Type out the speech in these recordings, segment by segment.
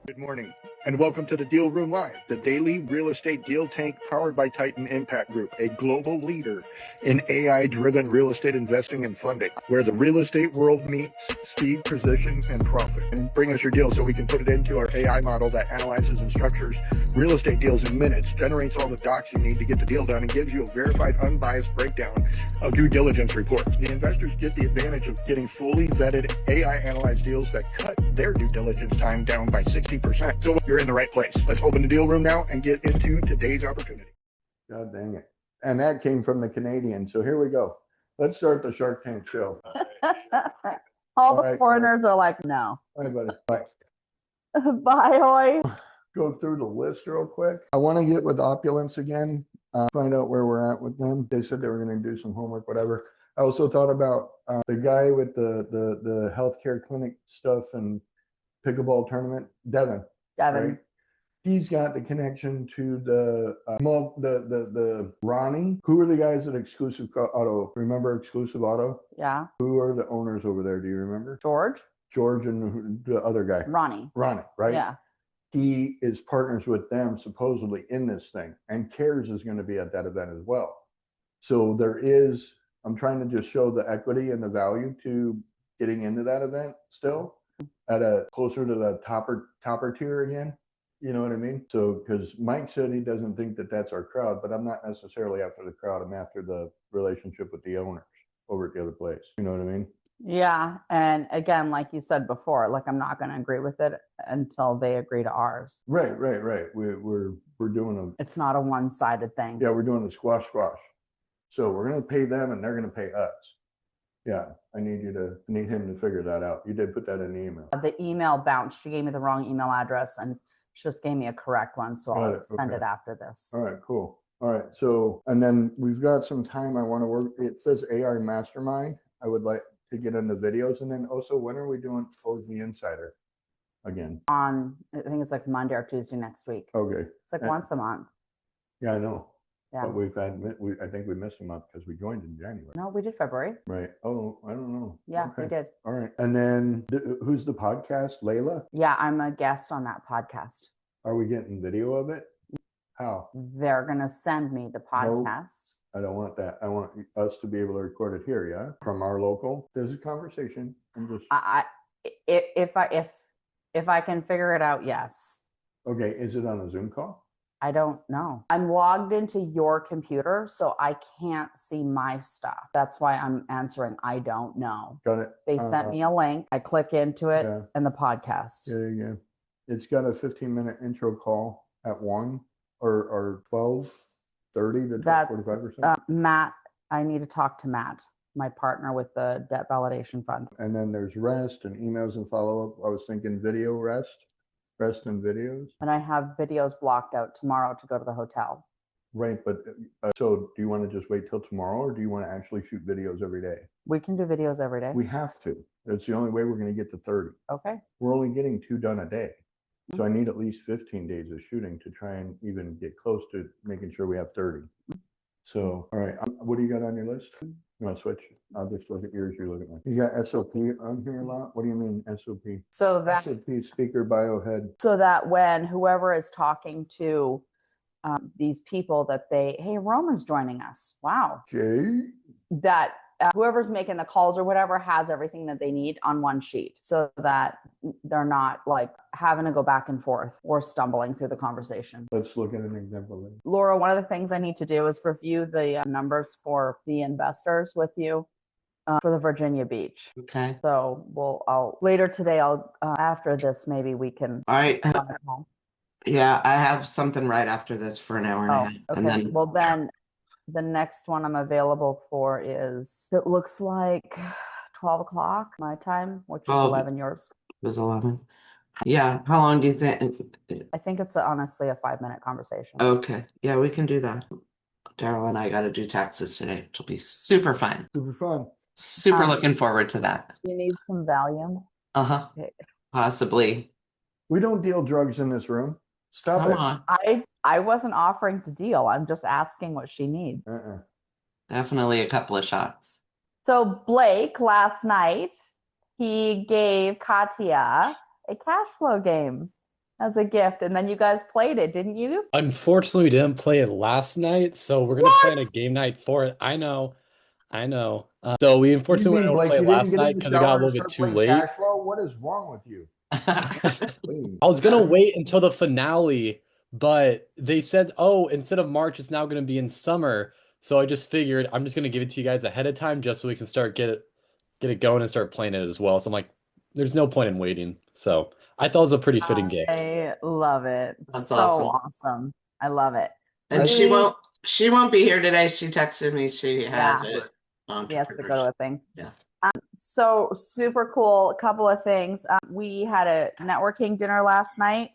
Good morning, and welcome to the Deal Room Live, the daily real estate deal tank powered by Titan Impact Group, a global leader in AI-driven real estate investing and funding, where the real estate world meets speed, precision, and profit. And bring us your deal so we can put it into our AI model that analyzes and structures real estate deals in minutes, generates all the docs you need to get the deal done, and gives you a verified, unbiased breakdown of due diligence report. The investors get the advantage of getting fully vetted AI-analyzed deals that cut their due diligence time down by 60%. So you're in the right place. Let's open the deal room now and get into today's opportunity. God dang it. And that came from the Canadian. So here we go. Let's start the Shark Tank show. All the foreigners are like, no. Bye, buddy. Bye. Bye, Hoy. Go through the list real quick. I want to get with Opulence again, find out where we're at with them. They said they were going to do some homework, whatever. I also thought about the guy with the healthcare clinic stuff and pickleball tournament, Devin. Right? He's got the connection to the Ronnie. Who are the guys at Exclusive Auto? Remember Exclusive Auto? Yeah. Who are the owners over there? Do you remember? George and the other guy. Ronnie, right? Yeah. He is partners with them supposedly in this thing, and CARES is going to be at that event as well. So I'm trying to just show the equity and the value to getting into that event still at a closer to the topper tier again. You know what I mean? So, because Mike said he doesn't think that that's our crowd, but I'm not necessarily after the crowd. I'm after the relationship with the owners over at the other place. You know what I mean? Yeah. And again, like you said before, like I'm not going to agree with it until they agree to ours. Right. We're doing it's not a one-sided thing. Yeah, we're doing a squash. So we're going to pay them and they're going to pay us. Yeah, I need him to figure that out. You did put that in the email. The email bounced. She gave me the wrong email address and she just gave me a correct one. So I'll send it after this. All right, cool. All right. So, and then we've got some time I want to work. It says AI Mastermind. I would like to get into videos. And then also, when are we doing Close the Insider again? I think it's like Monday or Tuesday next week. Okay. It's like once a month. Yeah, I know. Yeah. But I think we missed a month because we joined in January. No, we did February. Right. Oh, I don't know. Yeah, okay. We did. All right. And then who's the podcast? Layla? Yeah, I'm a guest on that podcast. Are we getting video of it? How? They're going to send me the podcast. I don't want that. I want us to be able to record it here, yeah? From our local. There's a conversation. If I can figure it out, yes. Okay. Is it on a Zoom call? I don't know. I'm logged into your computer, so I can't see my stuff. That's why I'm answering, I don't know. Got it. They sent me a link. I click into it and the podcast. Yeah. It's got a 15-minute intro call at 1 or 12:30 to 12:45 or something. Matt, I need to talk to Matt, my partner with the debt validation fund. And then there's rest and emails and follow-up. I was thinking video rest and videos. And I have videos blocked out tomorrow to go to the hotel. Right, but so do you want to just wait till tomorrow or do you want to actually shoot videos every day? We can do videos every day. We have to. That's the only way we're going to get to 30. Okay. We're only getting 2 done a day. So I need at least 15 days of shooting to try and even get close to making sure we have 30. So, all right. What do you got on your list? You want to switch? I'll just look at yours. You look at mine. You got SOP on here a lot? What do you mean SOP? So that SOP, speaker, biohead. So that when whoever is talking to these people that hey, Roman's joining us. Wow. Jay? That whoever's making the calls or whatever has everything that they need on one sheet so that they're not like having to go back and forth or stumbling through the conversation. Let's look at an example. Laura, one of the things I need to do is review the numbers for the investors with you for the Virginia Beach. Okay. So I'll later today, after this, maybe we can. All right. Yeah, I have something right after this for an hour and a half. Okay. And then, well, then the next one I'm available for it looks like 12 o'clock my time, which is 11 yours. It was 11. Yeah. How long do you think? I think it's honestly a 5-minute conversation. Okay. Yeah, we can do that. Daryl and I got to do taxes today. It'll be super fun. Super fun. Super looking forward to that. You need some Valium? Uh-huh. Okay. Possibly. We don't deal drugs in this room. Stop Come it. on. I wasn't offering to deal. I'm just asking what she needs. Definitely a couple of shots. So Blake last night, he gave Katya a cash flow game. as a gift. And then you guys played it, didn't you? Unfortunately, we didn't play it last night, so we're gonna plan a game night for it. I know, I know. So we What do you unfortunately weren't mean, able to Blake? play You it didn't last get in night the because it got a shower and little bit start too playing late. cash flow? What is wrong with you? Please. I was gonna wait until the finale, but they said, oh, instead of March, it's now gonna be in summer. So I just figured I'm just gonna give it to you guys ahead of time just so we can start get it going and start playing it as well. So I'm like, there's no point in waiting. So I thought it was a pretty fitting gift. I love it. That's So awesome. awesome. I love it. And Really? she won't be here today. She texted me she had Yeah. it. He has to go to a thing. Yeah. So super cool. A couple of things. We had a networking dinner last night,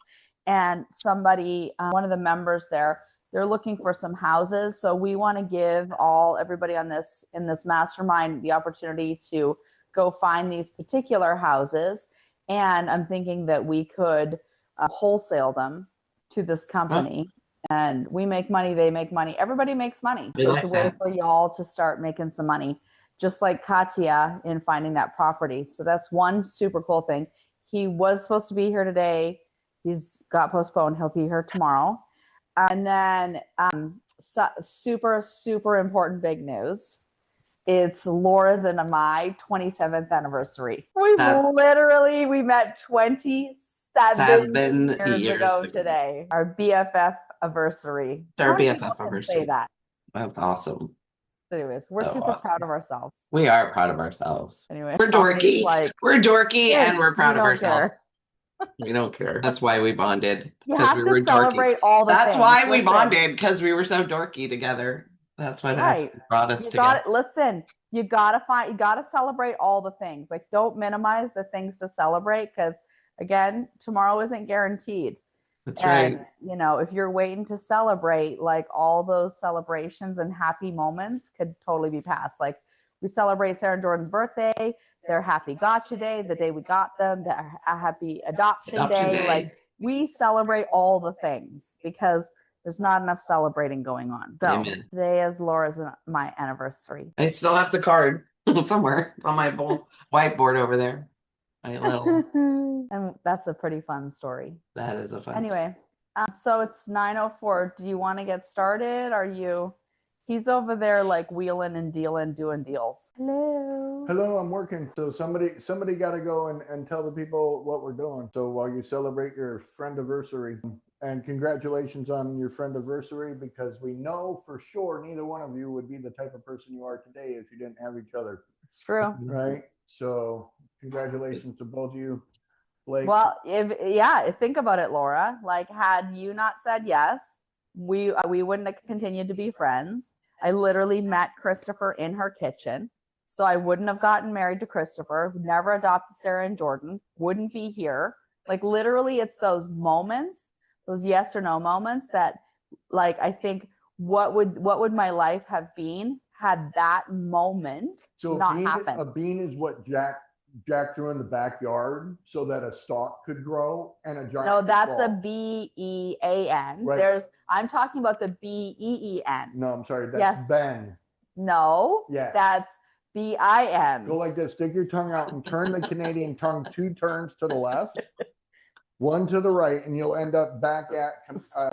and somebody, one of the members there, they're looking for some houses. So we want to give everybody on this in this mastermind the opportunity to go find these particular houses. And I'm thinking that we could wholesale them to this company. And we make money, they make money, everybody makes money. So it's a way for y'all to start making some money, just like Katya in finding that property. So that's one super cool thing. He was supposed to be here today. He's got postponed. He'll be here tomorrow. And then super, super important big news. It's Laura's and my 27th anniversary. We met 27 years ago today. Our BFF anniversary. Our How many BFF people can anniversary. say that? That's awesome. Anyways, we're So super awesome. proud of ourselves. We are proud of ourselves. Anyway, We're dorky. We're dorky and we're proud of ourselves. Care. We don't care. That's why we bonded. You have we to were celebrate dorky. all the That's things. why we bonded, because we were so dorky together. That's what brought us together. Listen, you gotta celebrate all the things. Like, don't minimize the things to celebrate, because again, tomorrow isn't guaranteed. That's right. You know, if you're waiting to celebrate, like, all those celebrations and happy moments could totally be passed. Like, we celebrate Sarah and Jordan's birthday, their happy gotcha day, the day we got them, their happy adoption day. Like, we celebrate all the things because there's not enough celebrating going on. So Amen. Today is Laura's and my anniversary. I still have the card somewhere. It's on my whiteboard over there. And that's a pretty fun story. That is a fun Anyway, so it's 9:04. Do you want to get started? He's over there like wheeling and dealing, doing deals. Hello, I'm working. So somebody got to go and tell the people what we're doing. So while you celebrate your friend anniversary, and congratulations on your friend anniversary, because we know for sure neither one of you would be the type of person you are today if you didn't have each other. It's true. Right? So congratulations to both of you. Blake. Well, think about it, Laura. Like, had you not said yes, we wouldn't have continued to be friends. I literally met Christopher in her kitchen. So I wouldn't have gotten married to Christopher, never adopted Sarah and Jordan, wouldn't be here. Like, literally, it's those moments, those yes or no moments that, like, I think what would my life have been had that moment not happened? A bean is what Jack threw in the backyard so that a stalk could grow, and a giant. No, that's the BEAN. Right. I'm talking about the BEEN. No, I'm sorry. That's Ben. No. Yes. That's BIN. Go like this. Stick your tongue out and turn the Canadian tongue 2 turns to the left, 1 to the right, and you'll end up back at.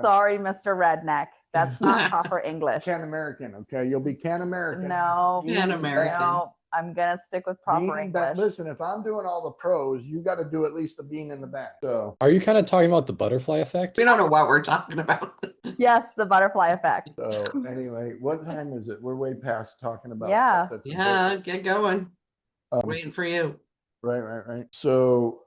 Sorry, Mr. Redneck. That's not proper English. Can American, okay? You'll be Can American. No. Can American. No, I'm going to stick with proper English. Listen, if I'm doing all the pros, you got to do at least the bean in the back. So, are you kind of talking about the butterfly effect? We don't know what we're talking about. Yes, the butterfly effect. So anyway, what time is it? We're way past talking about stuff that's important. Get going. Waiting for you. Right. So,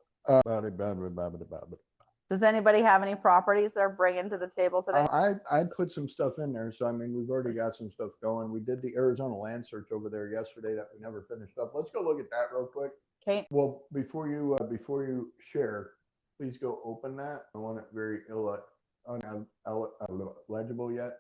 does anybody have any properties they're bringing to the table today? I put some stuff in there. So, I mean, we've already got some stuff going. We did the Arizona land search over there yesterday that we never finished up. Let's go look at that real quick. Okay. Well, before you share, please go open that. I want it very legible yet.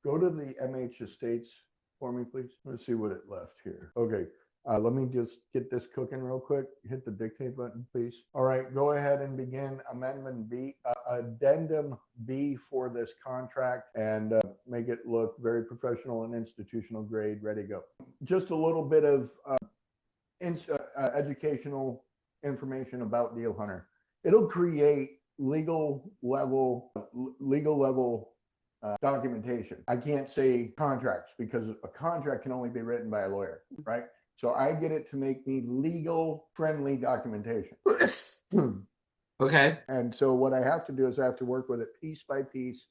Go to the MH Estates for me, please. Let's see what it left here. Okay. Let me just get this cooking real quick. Hit the dictate button, please. All right, go ahead and begin Amendment B, Addendum B for this contract, and make it look very professional and institutional grade, ready to go. Just a little bit of educational information about Deal Hunter. It'll create legal level documentation. I can't say contracts because a contract can only be written by a lawyer, right? So I get it to make me legal friendly documentation. Okay. And so what I have to do is I have to work with it piece by piece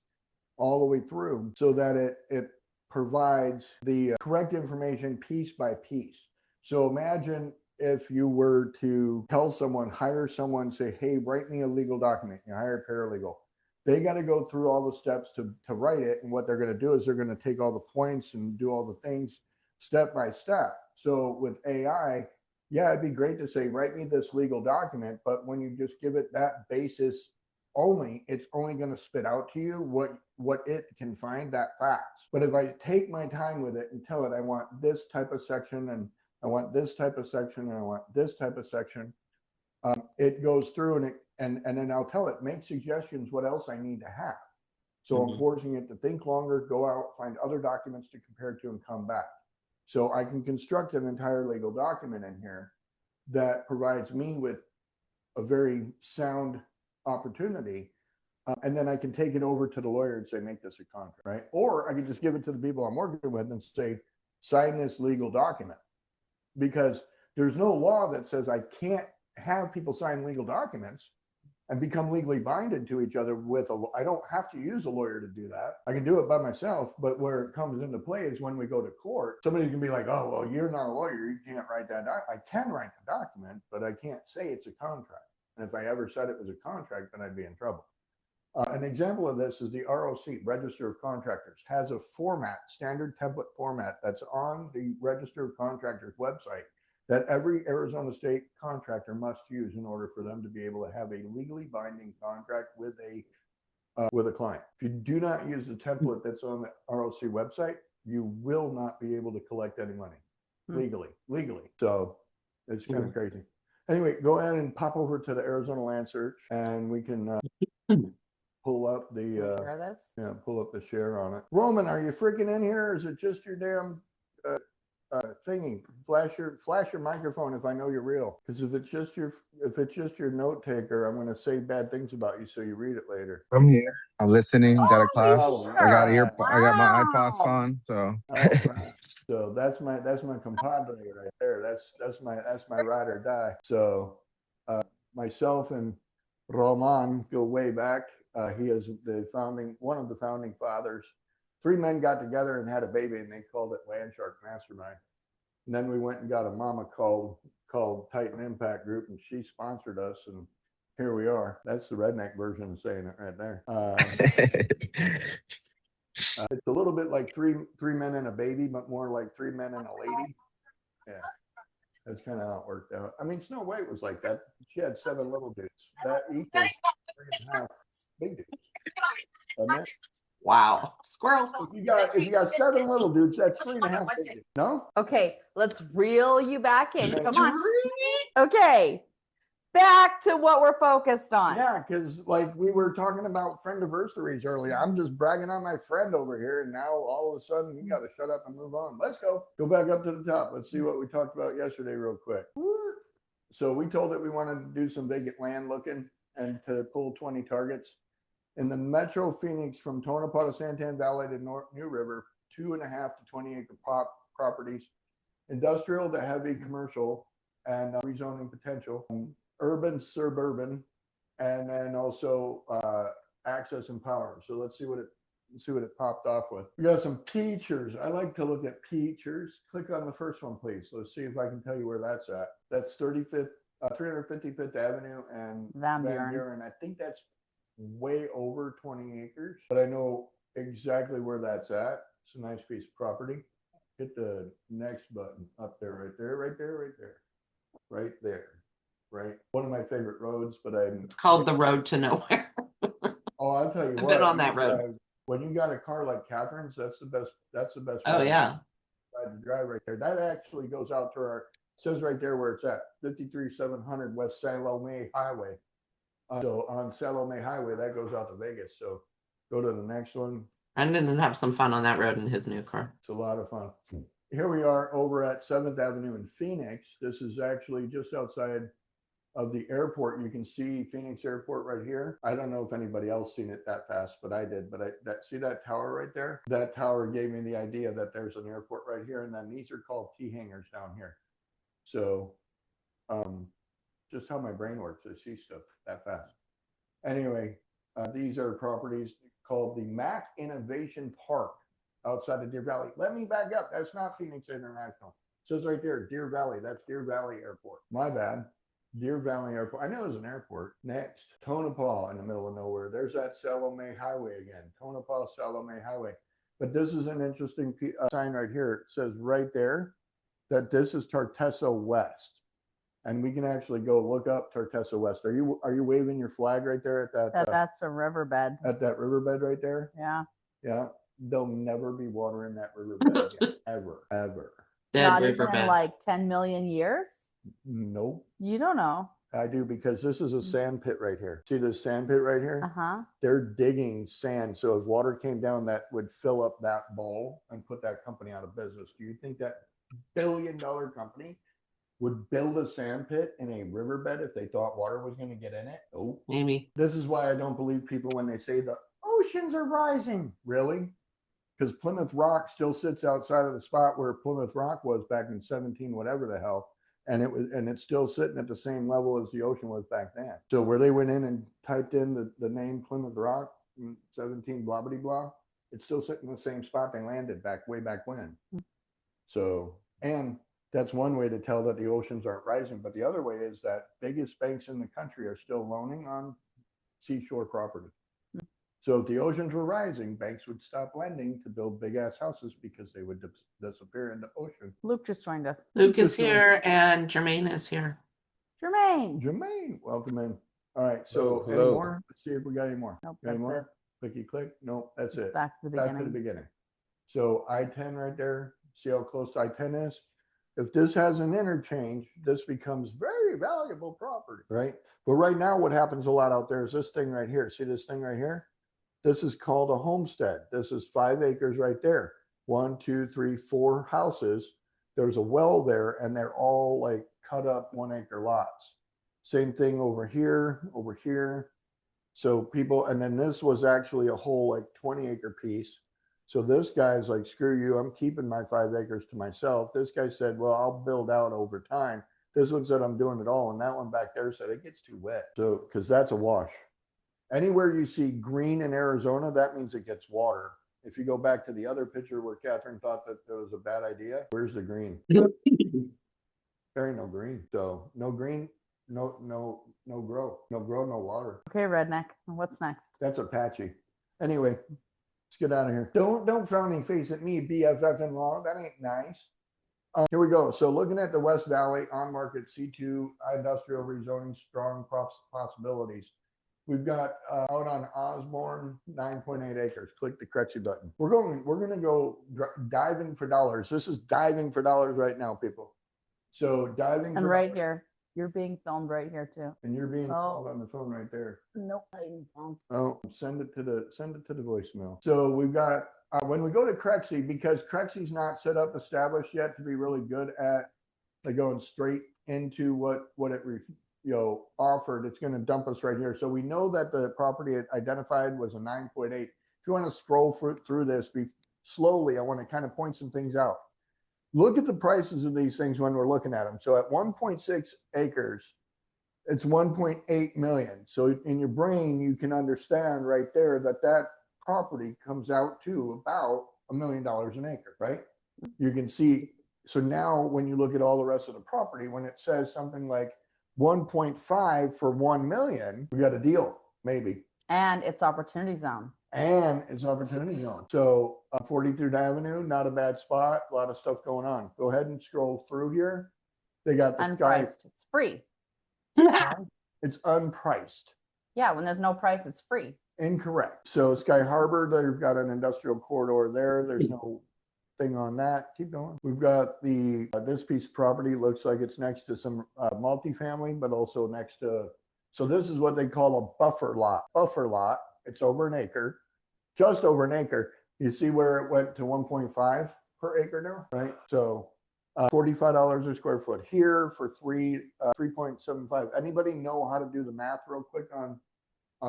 all the way through so that it provides the correct information piece by piece. So imagine if you were to tell someone, hire someone, say, hey, write me a legal document. You hire a paralegal. They got to go through all the steps to write it. And what they're going to do is they're going to take all the points and do all the things step by step. So with AI, yeah, it'd be great to say, write me this legal document. But when you just give it that basis only, it's only going to spit out to you what it can find that fast. But if I take my time with it and tell it, I want this type of section, and I want this type of section, and I want this type of section, it goes through and then I'll tell it, make suggestions what else I need to have. So I'm forcing it to think longer, go out, find other documents to compare to, and come back. So I can construct an entire legal document in here that provides me with a very sound opportunity. And then I can take it over to the lawyer and say, make this a contract, right? Or I can just give it to the people I'm working with and say, sign this legal document. Because there's no law that says I can't have people sign legal documents and become legally binded to each other with I don't have to use a lawyer to do that. I can do it by myself, but where it comes into play is when we go to court. Somebody can be like, oh, well, you're not a lawyer, you can't write that. I can write the document, but I can't say it's a contract. And if I ever said it was a contract, then I'd be in trouble. An example of this is the ROC, Register of Contractors, has a format, standard template format that's on the Register of Contractors website that every Arizona state contractor must use in order for them to be able to have a legally binding contract with a client. If you do not use the template that's on the ROC website, you will not be able to collect any money legally. So it's kind of crazy. Anyway, go ahead and pop over to the Arizona Land Search, and we can pull up the pull up the share on it. Roman, are you freaking in here? Or is it just your damn thingy? Flash your microphone if I know you're real. Because if it's just your note taker, I'm going to say bad things about you so you read it later. I'm here. I'm listening. Got a class. I got I got my iPods on. So. So that's my compadre right there. That's my ride or die. So myself and Roman go way back. He is one of the founding fathers. 3 men got together and had a baby, and they called it Landshark Mastermind. And then we went and got a mama called Titan Impact Group, and she sponsored us, and here we are. That's the redneck version of saying it right there. It's a little bit like three men and a baby, but more like 3 men and a lady. Yeah, that's kind of how it worked out. I mean, Snow White was like that. She had 7 little dudes. That equals 3.5 big dudes. Wow. Squirrel. If you got 7 little dudes, that's 3.5 big dudes. No? Okay, let's reel you back in. Come on. Okay. Back to what we're focused on. Yeah, because like we were talking about friendiversaries earlier. I'm just bragging on my friend over here, and now all of a sudden we got to shut up and move on. Let's go back up to the top. Let's see what we talked about yesterday real quick. So we told it we wanted to do some vacant land looking and to pull 20 targets. In the Metro Phoenix from Tonopah to Santan Valley to New River, 2.5 to 20 acre properties, industrial to heavy commercial, and rezoning potential, urban, suburban, and then also access and power. So let's see what it popped off with. We got some pictures. I like to look at pictures. Click on the first one, please. Let's see if I can tell you where that's at. That's 355th Avenue and Van Buren. I think that's way over 20 acres, but I know exactly where that's at. It's a nice piece of property. Hit the next button up there, right there. Right. One of my favorite roads, but it's called the Road to Nowhere. Oh, I'll tell you I've been on that road. When you got a car like Catherine's, that's the best. Oh yeah. To drive right there. That actually goes out to says right there where it's at, 53700 West Salome Highway. So on Salome Highway, that goes out to Vegas. So go to the next one. Brendan didn't have some fun on that road in his new car. It's a lot of fun. Here we are over at 7th Avenue in Phoenix. This is actually just outside of the airport. You can see Phoenix Airport right here. I don't know if anybody else seen it that fast, but I did. But see that tower right there? That tower gave me the idea that there's an airport right here, and then these are called T hangars down here. So, just how my brain works, I see stuff that fast. Anyway, these are properties called the Mac Innovation Park outside of Deer Valley. Let me back up. That's not Phoenix International. It says right there, Deer Valley. That's Deer Valley Airport. My bad. Deer Valley Airport. I know there's an airport. Next, Tonopah in the middle of nowhere. There's that Salome Highway again. Tonopah Salome Highway. But this is an interesting sign right here. It says right there that this is Tartessa West. And we can actually go look up Tartessa West. Are you waving your flag right there at that? That's a riverbed. At that riverbed right there? Yeah. Yeah. There'll never be water in that riverbed again. Ever. Not even in like 10 million years? Nope. You don't know. I do, because this is a sand pit right here. See this sand pit right here? Uh-huh. They're digging sand. So if water came down, that would fill up that bowl and put that company out of business. Do you think that billion-dollar company would build a sand pit in a riverbed if they thought water was going to get in it? Nope. Maybe. This is why I don't believe people when they say the oceans are rising. Really? Because Plymouth Rock still sits outside of the spot where Plymouth Rock was back in 17 whatever the hell, and it's still sitting at the same level as the ocean was back then. So where they went in and typed in the name Plymouth Rock, 17 blah blah blah, it's still sitting in the same spot they landed way back when. So, and that's one way to tell that the oceans aren't rising. But the other way is that biggest banks in the country are still loaning on seashore property. So if the oceans were rising, banks would stop lending to build big ass houses because they would disappear in the ocean. Luke just joined us. Luke is here and Jermaine is here. Jermaine, welcome in. All right, so hello. any more? Let's see if we got any more. Nope, Any that's more? Clicky click. Nope, that's it. back to the Back to beginning. the beginning. So I-10 right there. See how close I-10 is? If this has an interchange, this becomes very valuable property, right? But right now, what happens a lot out there is this thing right here. See this thing right here? This is called a homestead. This is 5 acres right there. 1, 2, 3, 4 houses. There's a well there, and they're all like cut up 1 acre lots. Same thing over here, over here. So people, and then this was actually a whole like 20 acre piece. So this guy's like, screw you, I'm keeping my 5 acres to myself. This guy said, well, I'll build out over time. This one said, I'm doing it all. And that one back there said, it gets too wet. So, because that's a wash. Anywhere you see green in Arizona, that means it gets water. If you go back to the other picture where Catherine thought that there was a bad idea, where's the green? There ain't no green. So no green, no grow. No grow, no water. Okay, redneck. What's next? That's Apache. Anyway, let's get out of here. Don't frowny face at me, BFF in law. That ain't nice. Here we go. So looking at the West Valley on market C2 industrial rezoning, strong possibilities. We've got out on Osborne, 9.8 acres. Click the Crexy button. We're going to go diving for dollars. This is diving for dollars right now, people. So diving. And right here, you're being filmed right here too. And you're being called on the phone right there. Nope, I didn't film. Oh, send it to the voicemail. So we've got when we go to Crexy, because Crexy's not set up established yet to be really good at like going straight into what it offered. It's going to dump us right here. So we know that the property it identified was a 9.8. If you want to scroll through this slowly, I want to kind of point some things out. Look at the prices of these things when we're looking at them. So at 1.6 acres, it's 1.8 million. So in your brain, you can understand right there that property comes out to about $1 million an acre, right? You can see. So now when you look at all the rest of the property, when it says something like 1.5 for 1 million, we got a deal, maybe. And it's opportunity zone. So 43rd Avenue, not a bad spot. A lot of stuff going on. Go ahead and scroll through here. They got the unpriced. It's free. It's unpriced. Yeah, when there's no price, it's free. Incorrect. So Sky Harbor, they've got an industrial corridor there. There's no thing on that. Keep going. We've got the this piece of property looks like it's next to some multifamily, but also next to. So this is what they call a buffer lot. Buffer lot. It's over an acre, just over an acre. You see where it went to 1.5 per acre now, right? So $45 a square foot here for 3.75. Anybody know how to do the math real quick on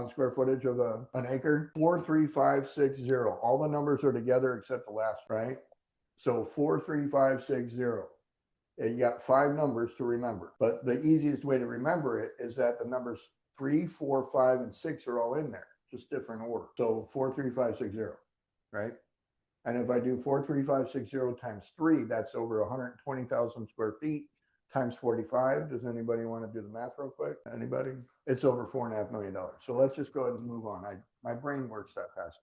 square footage of an acre? 43560. All the numbers are together except the last, right? So 43560. You got 5 numbers to remember, but the easiest way to remember it is that the numbers 3, 4, 5, and 6 are all in there, just different order. So 43560, right? And if I do 43560 times 3, that's over 120,000 square feet times 45. Does anybody want to do the math real quick? Anybody? It's over $4.5 million. So let's just go ahead and move on. My brain works that fast.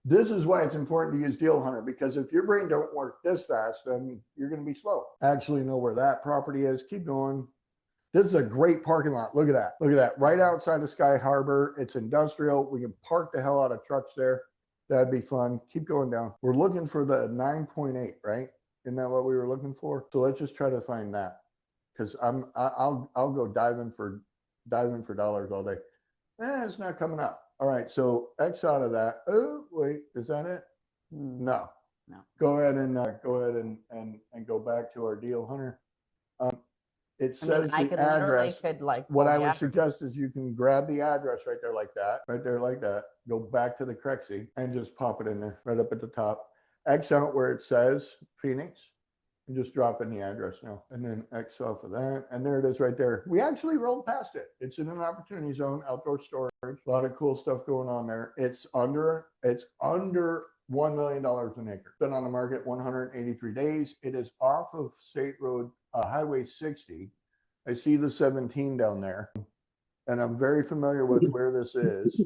This is why it's important to use Deal Hunter, because if your brain don't work this fast, then you're going to be slow. Actually know where that property is. Keep going. This is a great parking lot. Look at that. Look at that. Right outside of Sky Harbor. It's industrial. We can park the hell out of trucks there. That'd be fun. Keep going down. We're looking for the 9.8, right? Isn't that what we were looking for? So let's just try to find that, because I'll go diving for dollars all day. It's not coming up. All right, so X out of that. Oh, wait, is that it? No. Go ahead and go back to our Deal Hunter. It says the address. What I would suggest is you can grab the address right there like that, go back to the Crexy and just pop it in there right up at the top. X out where it says Phoenix and just drop in the address now, and then X off of that. And there it is right there. We actually rolled past it. It's in an opportunity zone, outdoor storage, a lot of cool stuff going on there. It's under $1 million an acre. Been on the market 183 days. It is off of State Road Highway 60. I see the 17 down there, and I'm very familiar with where this is.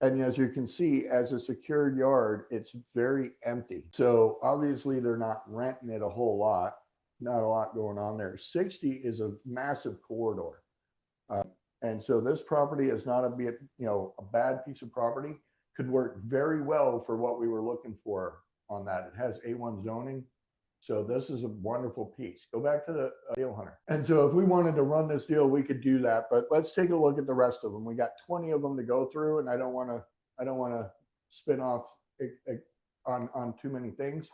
And as you can see, as a secured yard, it's very empty. So obviously they're not renting it a whole lot. Not a lot going on there. 60 is a massive corridor. And so this property is not a bad piece of property. Could work very well for what we were looking for on that. It has A1 zoning. So this is a wonderful piece. Go back to the Deal Hunter. And so if we wanted to run this deal, we could do that. But let's take a look at the rest of them. We got 20 of them to go through, and I don't want to spin off on too many things.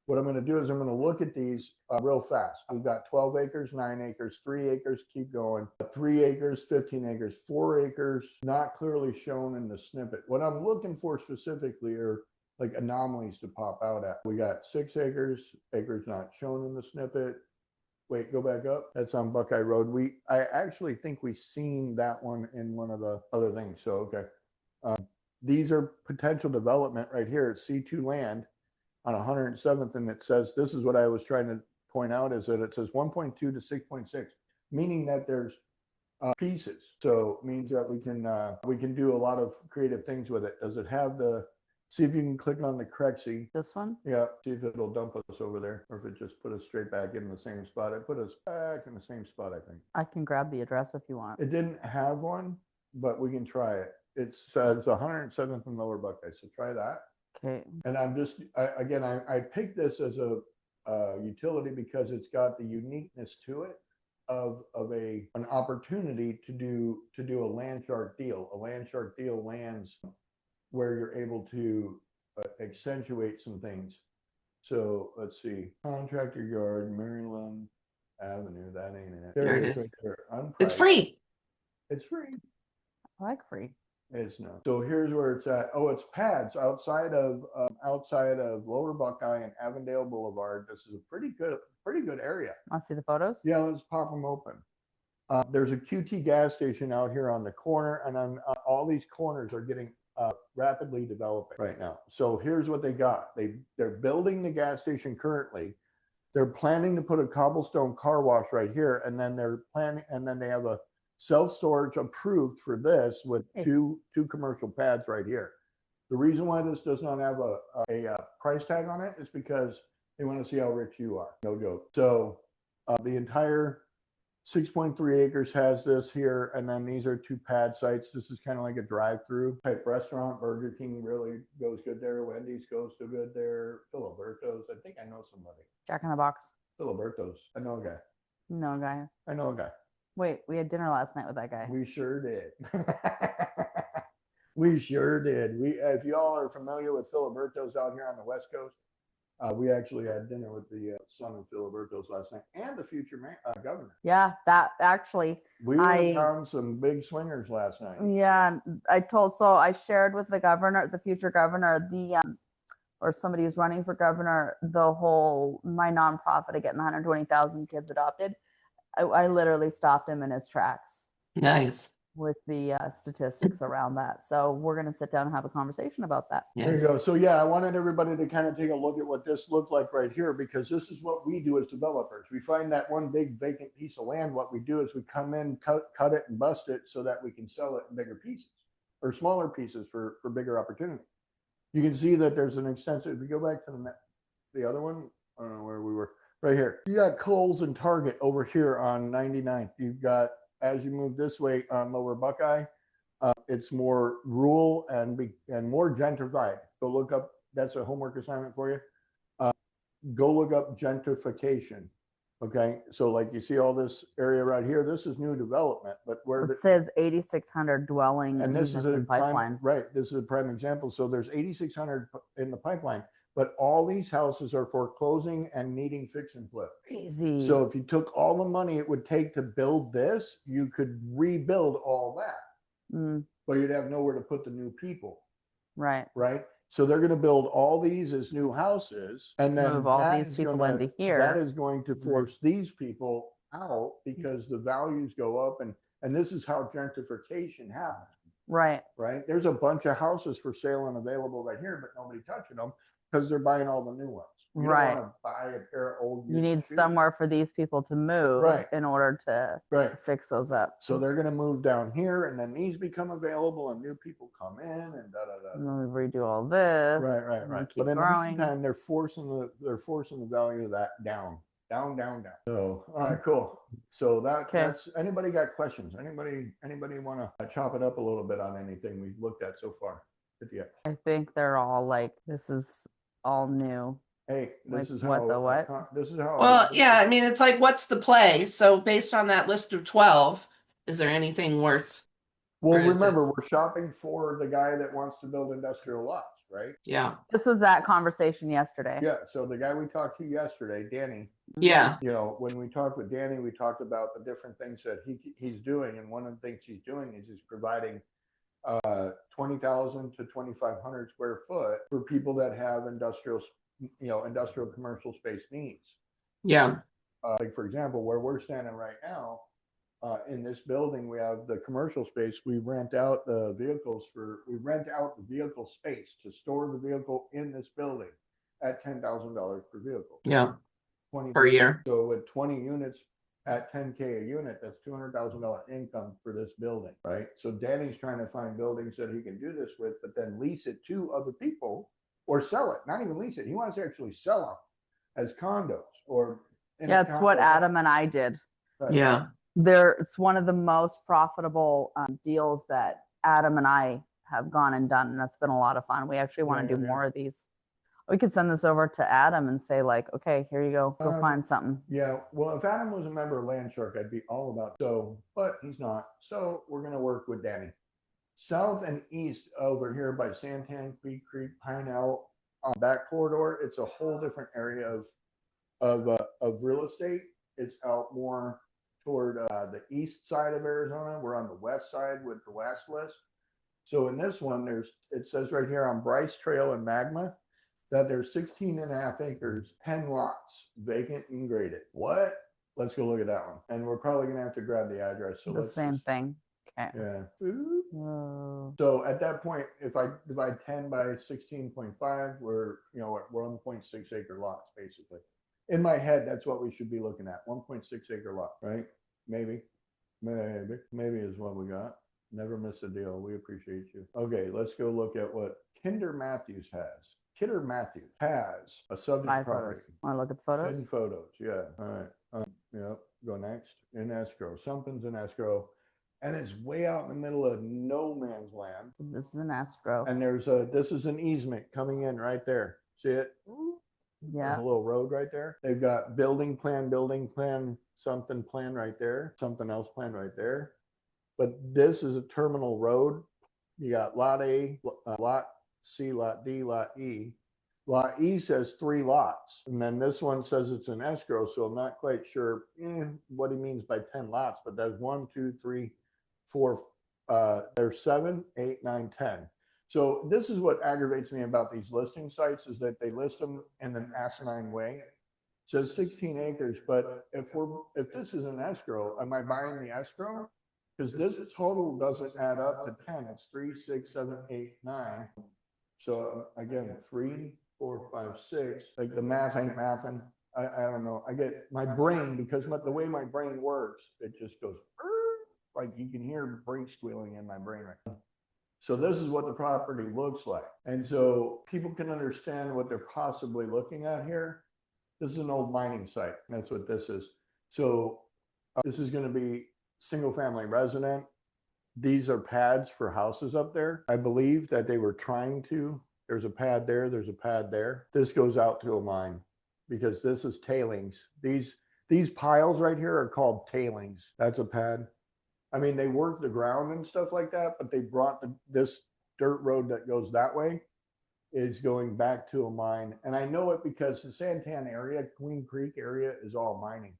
What I'm going to do is I'm going to look at these real fast. We've got 12 acres, 9 acres, 3 acres, keep going. 3 acres, 15 acres, 4 acres, not clearly shown in the snippet. What I'm looking for specifically are like anomalies to pop out at. We got 6 acres not shown in the snippet. Wait, go back up. That's on Buckeye Road. I actually think we've seen that one in one of the other things. So, okay. These are potential development right here. It's C2 land on 107th. And it says, this is what I was trying to point out, is that it says 1.2 to 6.6, meaning that there's pieces. So it means that we can do a lot of creative things with it. Does it have see if you can click on the Crexy. This one? Yeah, see if it'll dump us over there, or if it just put us straight back in the same spot. It put us back in the same spot, I think. I can grab the address if you want. It didn't have one, but we can try it. It says 107th and Lower Buckeye, so try that. Okay. And I picked this as a utility because it's got the uniqueness to it of an opportunity to do a Landshark deal. A Landshark deal lands where you're able to accentuate some things. So let's see, contractor yard, Maryland Avenue. That ain't it. There it is. Right there. It's free. It's free. I like free. It's not. So here's where it's at. Oh, it's pads outside of Lower Buckeye and Avondale Boulevard. This is a pretty good area. Want to see the photos? Yeah, let's pop them open. There's a QT gas station out here on the corner, and on all these corners are getting rapidly developing right now. So here's what they got. They're building the gas station currently. They're planning to put a cobblestone car wash right here, and then they have a self-storage approved for this with two commercial pads right here. The reason why this does not have a price tag on it is because they want to see how rich you are. No joke. So the entire 6.3 acres has this here, and then these are 2 pad sites. This is kind of like a drive-through type restaurant. Burger King really goes good there. Wendy's goes so good there. Filiberto's, I think I know somebody. Jack in the Box. Filiberto's, I know a guy. No guy. I know a guy. Wait, we had dinner last night with that guy. We sure did. We sure did. If y'all are familiar with Filiberto's out here on the West Coast, We actually had dinner with the son of Filiberto's last night and the future governor. Yeah, that actually, We were around some big swingers last night. yeah, I shared with the governor, the future governor, or somebody who's running for governor, the whole, my nonprofit of getting 120,000 kids adopted. I literally stopped him in his tracks. Nice. With the statistics around that. So we're going to sit down and have a conversation about that. There you go. So yeah, I wanted everybody to kind of take a look at what this looked like right here, because this is what we do as developers. We find that one big vacant piece of land. What we do is we come in, cut it and bust it so that we can sell it in bigger pieces or smaller pieces for bigger opportunity. You can see that there's an extensive, if you go back to the other one, I don't know where we were, right here. You got Kohl's and Target over here on 99th. You've got, as you move this way on Lower Buckeye, it's more rural and more gentrified. Go look up, that's a homework assignment for you. Go look up gentrification. Okay, so like you see all this area right here, this is new development, but where it says 8,600 dwelling and this is a pipeline. Right, this is a prime example. So there's 8,600 in the pipeline, but all these houses are foreclosing and needing fix and flip. Crazy. So if you took all the money it would take to build this, you could rebuild all that, but you'd have nowhere to put the new people. Right. Right. So they're going to build all these as new houses, and then move all these people into here. That is going to force these people out because the values go up, and this is how gentrification happens. Right. Right. There's a bunch of houses for sale and available right here, but nobody touching them because they're buying all the new ones. You don't want to buy a pair of old. You need somewhere for these people to move in order to fix those up. So they're going to move down here, and then these become available, and new people come in, and da da da. And then we redo all this. Right. But in the meantime, they're forcing the value of that down. So all right, cool. So that's anybody got questions? Anybody want to chop it up a little bit on anything we've looked at so far? I think they're all like, this is all new. Hey, this is what how the what? This is how. Well, yeah, I mean, it's like, what's the play? So based on that list of 12, is there anything worth? Well, remember, we're shopping for the guy that wants to build industrial lots, right? Yeah. This was that conversation yesterday. Yeah. So the guy we talked to yesterday, Danny. Yeah. You know, when we talked with Danny, we talked about the different things that he's doing, and one of the things he's doing is he's providing 20,000 to 2,500 square foot for people that have industrial commercial space needs. Yeah. Like for example, where we're standing right now, in this building, we have the commercial space. We rent out the vehicle space to store the vehicle in this building at $10,000 per vehicle. Yeah. 20 per year. So with 20 units at $10K a unit, that's $200,000 income for this building, right? So Danny's trying to find buildings that he can do this with, but then lease it to other people or sell it. Not even lease it. He wants to actually sell them as condos or. Yeah, it's what Adam and I did. Right. Yeah. It's one of the most profitable deals that Adam and I have gone and done, and that's been a lot of fun. We actually want to do more of these. We could send this over to Adam and say, like, okay, here you go find something. Yeah, well, if Adam was a member of Landshark, I'd be all about it. But he's not. So we're going to work with Danny. South and east over here by Santan Creek, Pinell, on that corridor, it's a whole different area of real estate. It's out more toward the east side of Arizona. We're on the west side with the West List. So in this one, it says right here on Bryce Trail and Magma that there's 16.5 acres, 10 lots, vacant and graded. What? Let's go look at that one. And we're probably gonna have to grab the address. So the same thing. Okay. Yeah. So at that point, if I divide 10 by 16.5, we're at 1.6 acre lots basically. In my head, that's what we should be looking at. 1.6 acre lot, right? Maybe is what we got. Never miss a deal. We appreciate you. Okay, let's go look at what Kidder Matthews has. Kidder Matthews has a subject property. Want to look at the photos? In photos, yeah. All right. Go next. In escrow. Something's in escrow. And it's way out in the middle of no man's land. This is an escrow. And this is an easement coming in right there. See it? Yeah. There's a little road right there. They've got building plan, something plan right there, something else plan right there. But this is a terminal road. You got lot A, lot C, lot D, lot E, Lot E says 3 lots, and then this one says it's an escrow, so I'm not quite sure what he means by 10 lots, but that's 1, 2, 3, 4. There's 7, 8, 9, 10. So this is what aggravates me about these listing sites is that they list them in an asinine way. It says 16 acres, but if this is an escrow, am I buying the escrow? Because this total doesn't add up to 10. It's 3, 6, 7, 8, 9. So again, 3, 4, 5, 6. Like the math ain't mathing. I don't know. I get my brain, because the way my brain works, it just goes like you can hear brakes squealing in my brain right now. So this is what the property looks like. And so people can understand what they're possibly looking at here. This is an old mining site. That's what this is. So this is going to be single family resident. These are pads for houses up there. I believe that they were trying to, there's a pad there, there's a pad there. This goes out to a mine because this is tailings. These piles right here are called tailings. That's a pad. I mean, they work the ground and stuff like that, but they brought this dirt road that goes that way is going back to a mine. And I know it because the Santan area, Queen Creek area is all mining.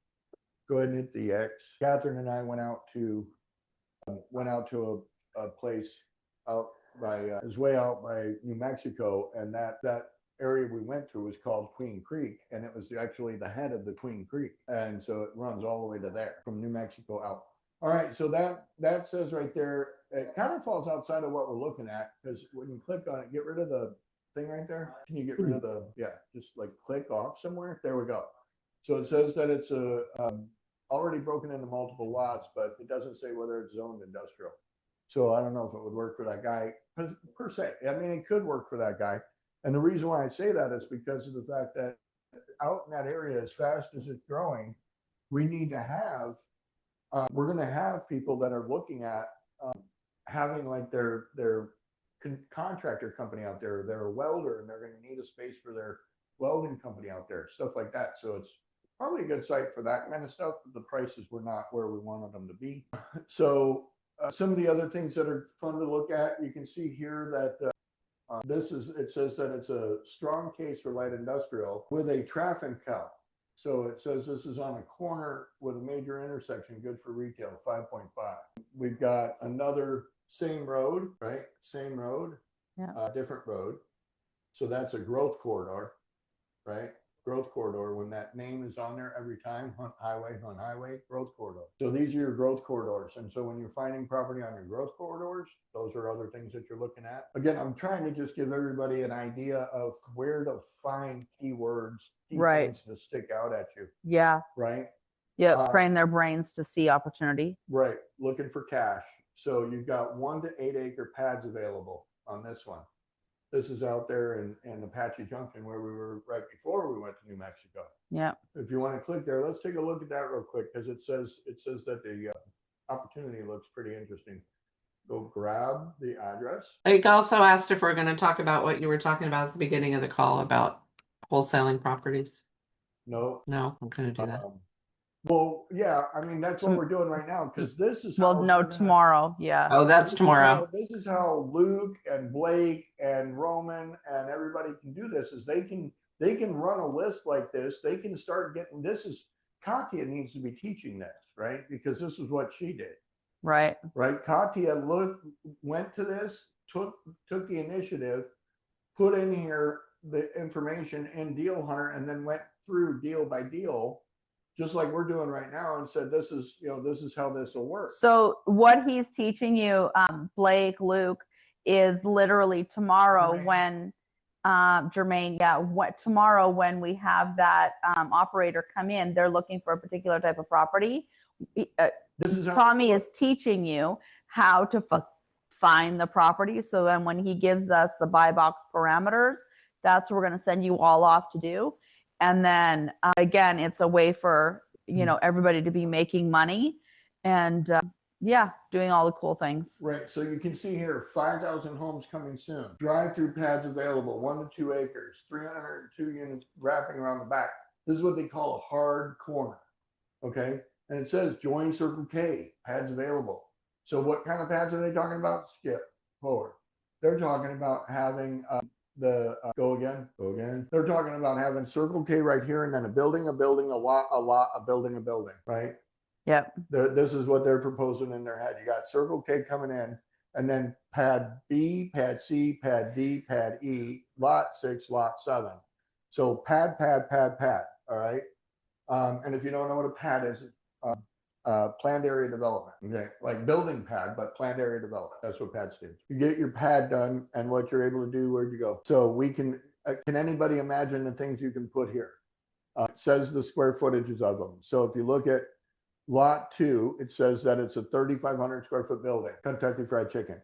Go ahead and hit the X. Catherine and I went out to a place out by, it was way out by New Mexico. And that area we went to was called Queen Creek. And it was actually the head of the Queen Creek. And so it runs all the way to there from New Mexico out. All right, so that says right there, it kind of falls outside of what we're looking at, because when you click on it, get rid of the thing right there. Can you get rid of the, yeah, just like click off somewhere. There we go. So it says that it's already broken into multiple lots, but it doesn't say whether it's zoned industrial. So I don't know if it would work for that guy per se. I mean, it could work for that guy. And the reason why I say that is because of the fact that out in that area, as fast as it's growing, we need to have we're going to have people that are looking at having like their contractor company out there. They're a welder and they're going to need a space for their welding company out there, stuff like that. So it's probably a good site for that kind of stuff, but the prices were not where we wanted them to be. So some of the other things that are fun to look at, you can see here that it says that it's a strong case for light industrial with a traffic count. So it says this is on a corner with a major intersection, good for retail, 5.5. We've got another same road, right? Same road, different road. So that's a growth corridor, right? Growth corridor, when that name is on there every time, Hunt Highway, growth corridor. So these are your growth corridors. And so when you're finding property on your growth corridors, those are other things that you're looking at. Again, I'm trying to just give everybody an idea of where to find keywords, things to stick out at you. Yeah. Right. Yeah. Train their brains to see opportunity. Right. Looking for cash. So you've got 1 to 8 acre pads available on this one. This is out there in Apache Junction where we were right before we went to New Mexico. Yeah. If you want to click there, let's take a look at that real quick, because it says that the opportunity looks pretty interesting. Go grab the address. I also asked if we're going to talk about what you were talking about at the beginning of the call about wholesaling properties. No, I'm going to do that. Well, yeah, I mean, that's what we're doing right now, because this is tomorrow. Yeah. Oh, that's tomorrow. This is how Luke and Blake and Roman and everybody can do this, is they can run a list like this. They can start getting, Katya needs to be teaching this, right? Because this is what she did. Right. Katya went to this, took the initiative, put in here the information in Deal Hunter, and then went through deal by deal, just like we're doing right now, and said, this is how this will work. So what he's teaching you, Blake, Luke, is literally tomorrow when Jermaine, tomorrow when we have that operator come in, they're looking for a particular type of property. Tommy is teaching you how to find the property. So then when he gives us the buy box parameters, that's what we're going to send you all off to do. And then again, it's a way for, everybody to be making money and doing all the cool things. Right. So you can see here, 5,000 homes coming soon. Drive-through pads available, 1 to 2 acres, 302 units wrapping around the back. This is what they call a hard corner. Okay. And it says join Circle K, pads available. So what kind of pads are they talking about? Skip forward. They're talking about having go again. They're talking about having Circle K right here, and then a building, a lot, a building, right? Yep. This is what they're proposing in their head. You got Circle K coming in, and then pad B, pad C, pad D, pad E, lot 6, lot 7. So pad. All right. And if you don't know what a pad is, planned area development. Okay, like building pad, but planned area development. That's what pad stands. You get your pad done, and what you're able to do, where'd you go? So we can anybody imagine the things you can put here? It says the square footages of them. So if you look at lot 2, it says that it's a 3,500 square foot building, Kentucky Fried Chicken.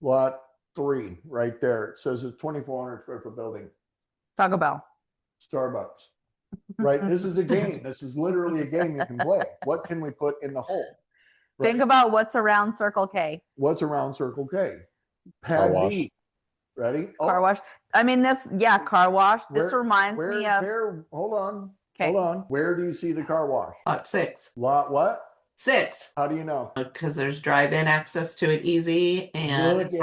Lot 3, right there, it says it's 2,400 square foot building, Taco Bell. Starbucks. Right, this is a game. This is literally a game you can play. What can we put in the hole? Right? Think about what's around Circle K. What's around Circle K? Car Pad wash. B. Ready? Car wash. I mean, car wash. This reminds me of. Hold on. Where do you see the car wash? Lot 6. Lot what? 6. How do you know? Because there's drive-in access to it easy and Look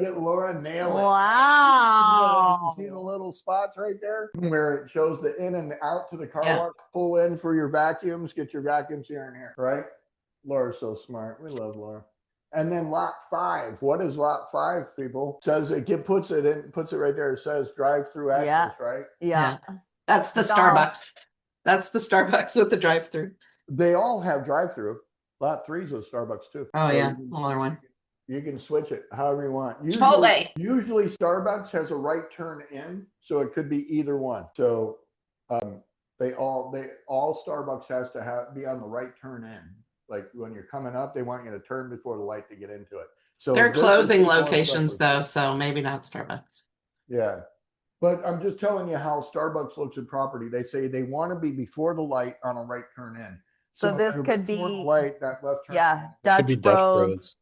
at Laura nail it. Wow. You see the little spots right there where it shows the in and out to the car Yeah. wash? Pull in for your vacuums. Get your vacuums here and here. Right? Laura's so smart. We love Laura. And then lot 5. What is lot 5, people? Says it puts it right there. It says drive-through access, right? Yeah. That's the Starbucks. That's the Starbucks with the drive-through. They all have drive-through. Lot 3's a Starbucks too. Oh, So yeah. Another one. You can switch it however you want. Chipotle. Usually Starbucks has a right turn in, so it could be either one. So they all Starbucks has to be on the right turn in. Like when you're coming up, they want you to turn before the light to get into it. So They're closing locations though, so maybe not Starbucks. Yeah. But I'm just telling you how Starbucks looks at property. They say they want to be before the light on a right turn in. So this if could they're before be- the light, that left turn. Yeah. Could be Dutch Dutch Bros, Bros.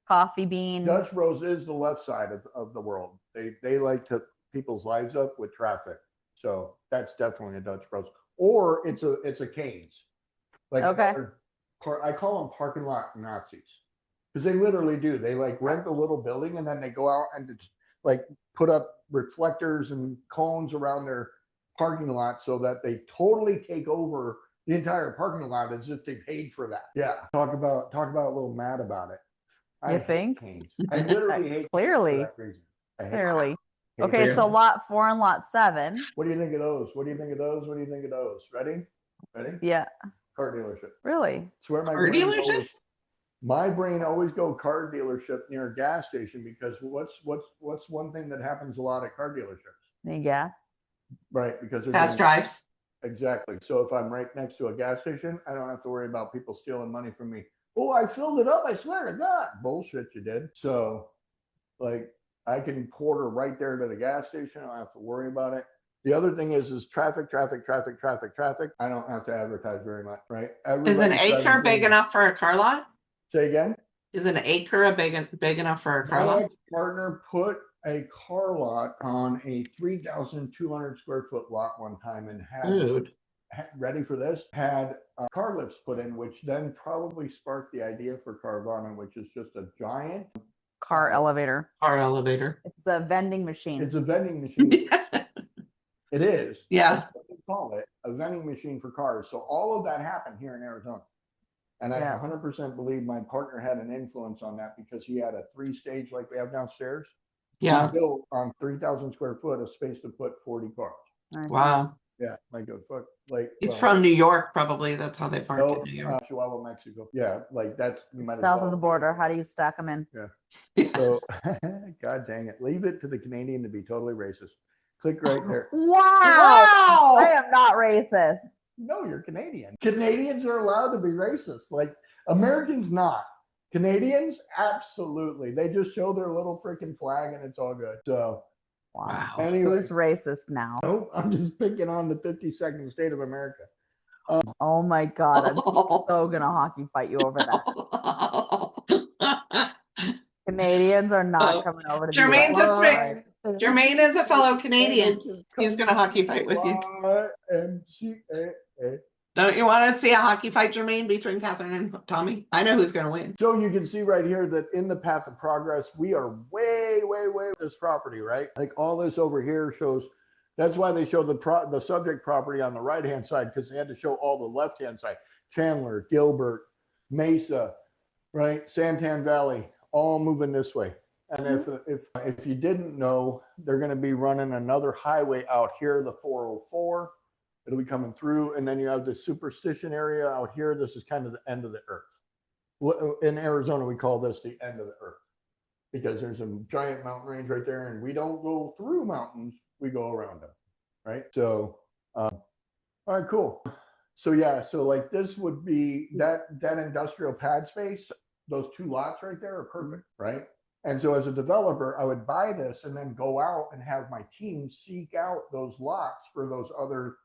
Coffee Bean. Dutch Bros is the left side of the world. They like to people's lives up with traffic. So that's definitely a Dutch Bros. Or it's a Cane's. Like Okay. I call them parking lot Nazis. Because they literally do. They like rent a little building and then they go out and just like put up reflectors and cones around their parking lot so that they totally take over the entire parking lot as if they paid for that. Yeah. Talk about a little mad about it. You think? Canes. I literally hate Clearly. Canes for that reason. I hate Clearly. hate Okay, Canes. so lot 4 and lot 7. What do you think of those? Ready? Yeah. Car dealership. Really? Swear my Car brain dealership? always- my brain always go car dealership near a gas station because what's one thing that happens a lot at car dealerships? Yeah. Right, because they're Fast doing- drives. Exactly. So if I'm right next to a gas station, I don't have to worry about people stealing money from me. Oh, I filled it up. I swear to God. Bullshit, you did. So, like, I can quarter right there to the gas station. I don't have to worry about it. The other thing is traffic. I don't have to advertise very much, right? Is an acre big enough for a car lot? Say again? Is an acre big enough for a car My lot? ex-partner put a car lot on a 3,200 square foot lot one time and Dude. ready for this, had car lifts put in, which then probably sparked the idea for Carvana, which is just a giant Car elevator. Car elevator. It's a vending machine. It's a vending machine. It is. Yeah. That's what they call it, a vending machine for cars. So all of that happened here in Arizona. And I Yeah. 100% believe my partner had an influence on that because he had a 3-stage like we have downstairs. Yeah. He built on 3,000 square foot a space to put 40 cars. Nice. Wow. Yeah, like a fuck, like He's from New York, probably. That's how they park in New York. Chihuahua, Mexico. Yeah, like that's you might as South well. of the border. How do you stack them in? Yeah. So, God dang it, leave it to the Canadian to be totally racist. Click right there. Wow. Wow. I am not racist. No, you're Canadian. Canadians are allowed to be racist. Like Americans, not. Canadians, absolutely. They just show their little freaking flag and it's all good. So, Wow. anyway, Who's racist now? nope, I'm just picking on the 52nd state of America. Oh my God. I'm so going to hockey fight you over that. Canadians are not coming over to the Jermaine's US. a friend. Jermaine is a fellow Canadian. He's going to hockey fight with you. Don't you want to see a hockey fight, Jermaine, between Catherine and Tommy? I know who's going to win. So you can see right here that in the path of progress, we are way this property, right? Like all this over here shows, that's why they show the subject property on the right-hand side, because they had to show all the left-hand side. Chandler, Gilbert, Mesa, right? Santan Valley, all moving this way. And if you didn't know, they're going to be running another highway out here, the 404. It'll be coming through, and then you have the superstition area out here. This is kind of the end of the earth. In Arizona, we call this the end of the earth because there's a giant mountain range right there, and we don't go through mountains, we go around them, right? So, all right, cool. So yeah, so like this would be that industrial pad space. Those two lots right there are perfect, right? And so as a developer, I would buy this and then go out and have my team seek out those lots for those other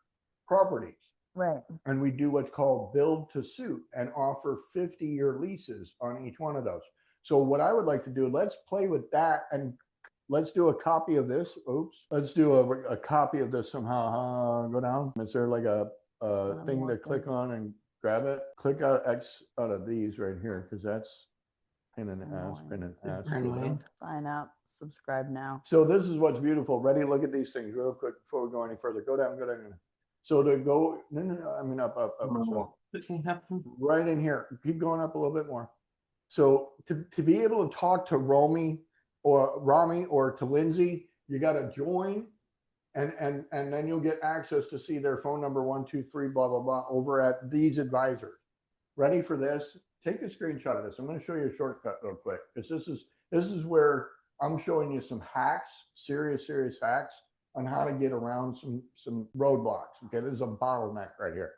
properties. Right. And we do what's called build to suit and offer 50-year leases on each one of those. So what I would like to do, let's play with that and let's do a copy of this. Oops. Let's do a copy of this somehow. Go down. Is there like a thing to click on and grab it? Click out X out of these right here because that's pin and ask. Sign up, subscribe now. So this is what's beautiful. Ready? Look at these things real quick before we go any further. Go down. So to go, no, I mean up. So right in here, keep going up a little bit more. So to be able to talk to Rami or to Lindsay, you got to join, and then you'll get access to see their phone number 1, 2, 3, blah blah blah over at these advisors. Ready for this? Take a screenshot of this. I'm going to show you a shortcut real quick because this is where I'm showing you some hacks, serious hacks on how to get around some roadblocks. Okay, this is a bottleneck right here.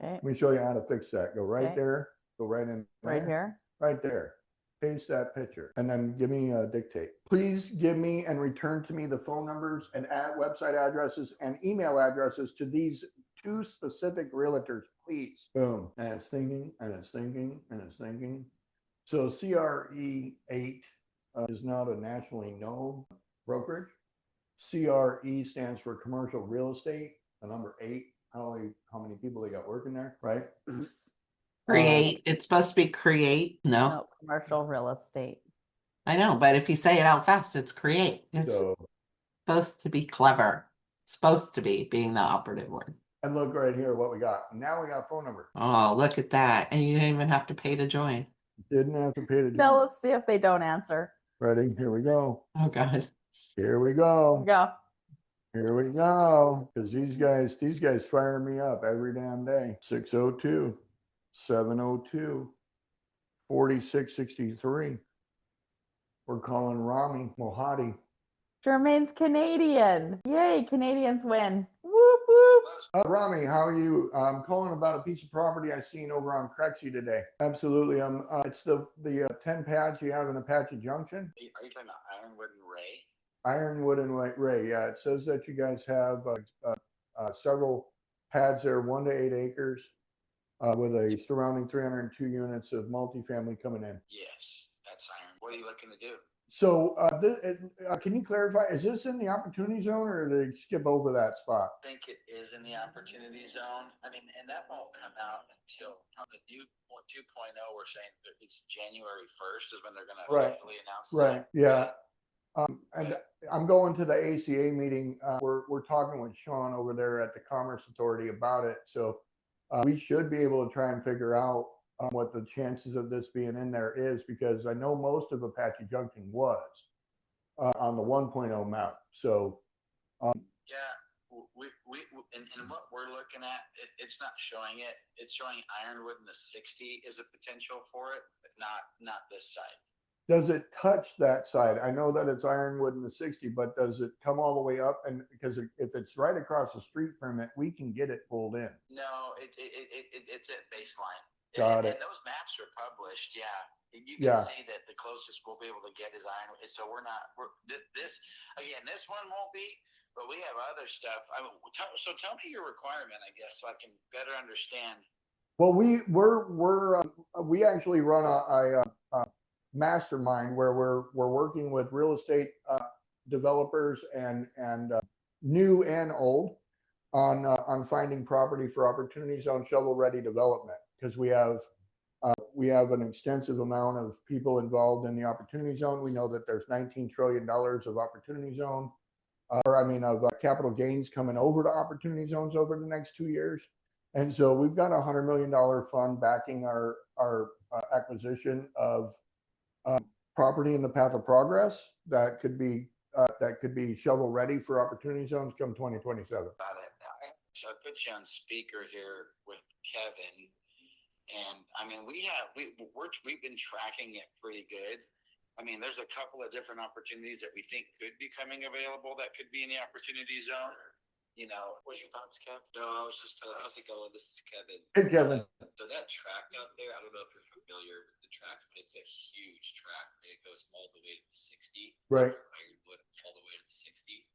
Okay. Let me show you how to fix that. Go right there. Go right in. Right here. Right there. Paste that picture and then give me a dictate. Please give me and return to me the phone numbers and website addresses and email addresses to these 2 specific realtors, please. Boom. And it's thinking. So CRE8 is not a nationally known brokerage. CRE stands for commercial real estate. The number 8. How many people they got working there, right? Create. It's supposed to be create. No, commercial real estate. I know, but if you say it out fast, it's create. It's supposed to be clever. Supposed to be being the operative word. And look right here what we got. Now we got phone number. Oh, look at that. And you didn't even have to pay to join. Didn't have to pay to join. Now let's see if they don't answer. Ready? Here we go. Oh, God. Here we go. Go. Here we go. Because these guys fire me up every damn day. 602 702 4663. We're calling Rami Mohadi. Jermaine's Canadian. Yay, Canadians win. Whoop, whoop. Rami, how are you? I'm calling about a piece of property I seen over on Crexy today. Absolutely. It's the 10 pads you have in Apache Junction. Are you talking about Ironwood and Ray? Ironwood and Ray. Yeah, it says that you guys have several pads there, 1 to 8 acres, with a surrounding 302 units of multifamily coming in. Yes, that's Iron. What are you looking to do? So can you clarify, is this in the opportunity zone or did they skip over that spot? I think it is in the opportunity zone. I mean, and that won't come out until the new 2.0. We're saying that it's January 1st is when they're going to officially announce that. Right, yeah. And I'm going to the ACA meeting. We're talking with Sean over there at the Commerce Authority about it. So we should be able to try and figure out what the chances of this being in there is, because I know most of Apache Junction was on the 1.0 map. So yeah, we and what we're looking at, it's not showing it. It's showing Ironwood in the 60 is a potential for it, but not this side. Does it touch that side? I know that it's Ironwood in the 60, but does it come all the way up? And because if it's right across the street from it, we can get it pulled in. No, it's at baseline. Got it. And those maps are published. Yeah, you can see that the closest we'll be able to get is Ironwood. So we're this again. This one won't be, but we have other stuff. So tell me your requirement, I guess, so I can better understand. Well, we actually run a mastermind where we're working with real estate developers and new and old on finding property for opportunity zone shovel ready development, because we have an extensive amount of people involved in the opportunity zone. We know that there's $19 trillion of opportunity zone, of capital gains coming over to opportunity zones over the next 2 years. And so we've got $100 million fund backing our acquisition of property in the path of progress that could be shovel ready for opportunity zones come 2027. Got it. So I put you on speaker here with Kevin, and I mean we've been tracking it pretty good. I mean, there's a couple of different opportunities that we think could be coming available that could be in the opportunity zone. You know, what's your thoughts, Kev? No, I was thinking, oh, this is Kevin. Hey, Kevin. So that track out there, I don't know if you're familiar with the track, but it's a huge track. It goes all the way to the 60. Right. Ironwood, all the way to the 60.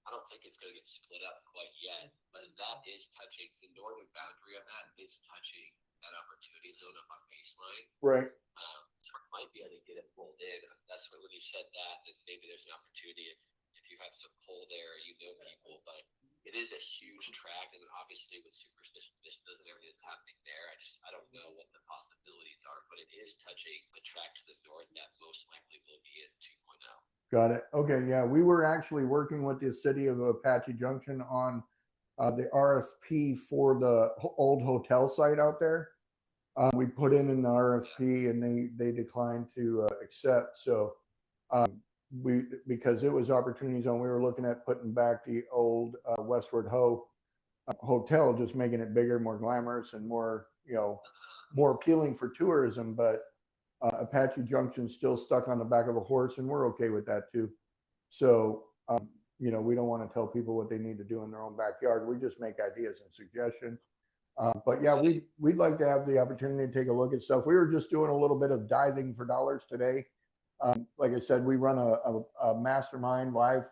I don't think it's going to get split up quite yet, but that is touching the northern boundary of that is touching that opportunity zone up on baseline. Right. So it might be able to get it pulled in. That's when you said that maybe there's an opportunity if you have some pull there, you know people, but it is a huge track, and obviously with superstition vistas and everything that's happening there, I don't know what the possibilities are, but it is touching the track to the north that most likely will be in 2.0. Got it. Okay, yeah, we were actually working with the city of Apache Junction on the RFP for the old hotel site out there. We put in an RFP and they declined to accept. So because it was opportunity zone, we were looking at putting back the old Westward Ho hotel, just making it bigger, more glamorous, and more appealing for tourism. But Apache Junction's still stuck on the back of a horse, and we're okay with that too. So we don't want to tell people what they need to do in their own backyard. We just make ideas and suggestions. But yeah, we'd like to have the opportunity to take a look at stuff. We were just doing a little bit of diving for dollars today. Like I said, we run a mastermind live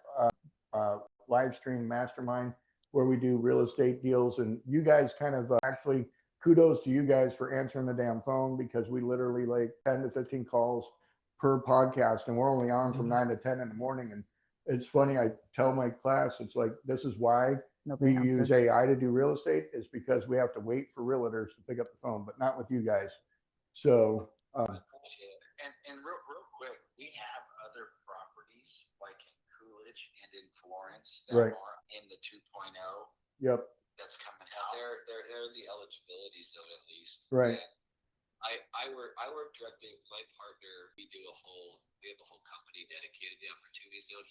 stream mastermind where we do real estate deals, and you guys kind of actually kudos to you guys for answering the damn phone, because we literally like 10 to 15 calls per podcast, and we're only on from 9 to 10 in the morning. And it's funny, I tell my class, it's like, this is why we use AI to do real estate, is because we have to wait for realtors to pick up the phone, but not with you guys. So and real quick, we have other properties like in Coolidge and in Florence that right. are in the 2.0. Yep. That's coming out. They're in the eligibility zone at least. Right. And I work directly with my partner. We have a whole company dedicated to the opportunity zone.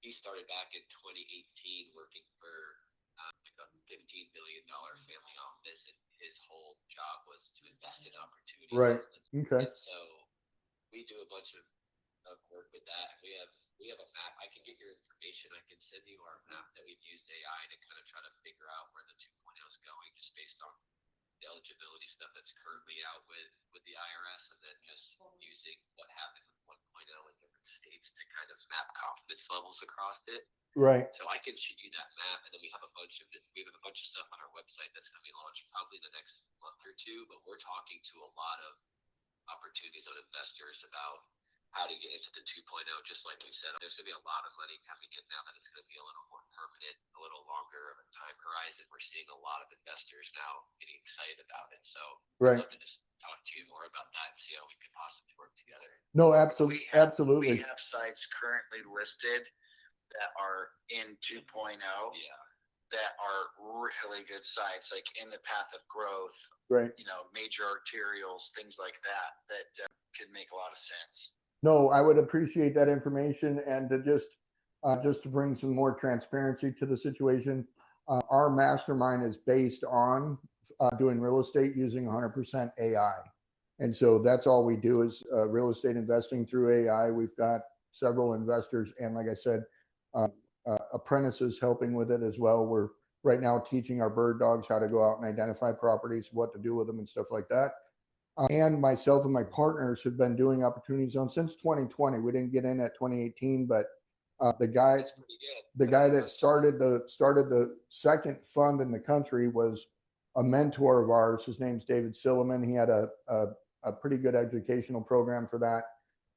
He started back in 2018 working for like a $15 billion family office, and his whole job was to invest in opportunity right. zones. Okay. And so we do a bunch of work with that. We have a map. I can get your information. I can send you our map that we've used AI to kind of try to figure out where the 2.0 is going, just based on the eligibility stuff that's currently out with the IRS, and then just using what happened with 1.0 in different states to kind of map confidence levels across it. Right. So I can shoot you that map, and then we have a bunch of stuff on our website that's going to be launched probably in the next month or two. But we're talking to a lot of opportunity zone investors about how to get into the 2.0. Just like you said, there's going to be a lot of money coming in now that it's going to be a little more permanent, a little longer of a time horizon. We're seeing a lot of investors now getting excited about it. So right. I'd love to just talk to you more about that and see how we could possibly work together. No, absolutely. Absolutely. We have sites currently listed that are in 2.0. Yeah. That are really good sites, like in the path of growth, right? Major arterials, things like that could make a lot of sense. No, I would appreciate that information, and to just to bring some more transparency to the situation. Our mastermind is based on doing real estate using 100% AI, and so that's all we do is real estate investing through AI. We've got several investors, and like I said, apprentices helping with it as well. We're right now teaching our bird dogs how to go out and identify properties, what to do with them, and stuff like that. And myself and my partners have been doing opportunity zone since 2020. We didn't get in at 2018, but the guy that started the second fund in the country was a mentor of ours. His name's David Silliman. He had a pretty good educational program for that.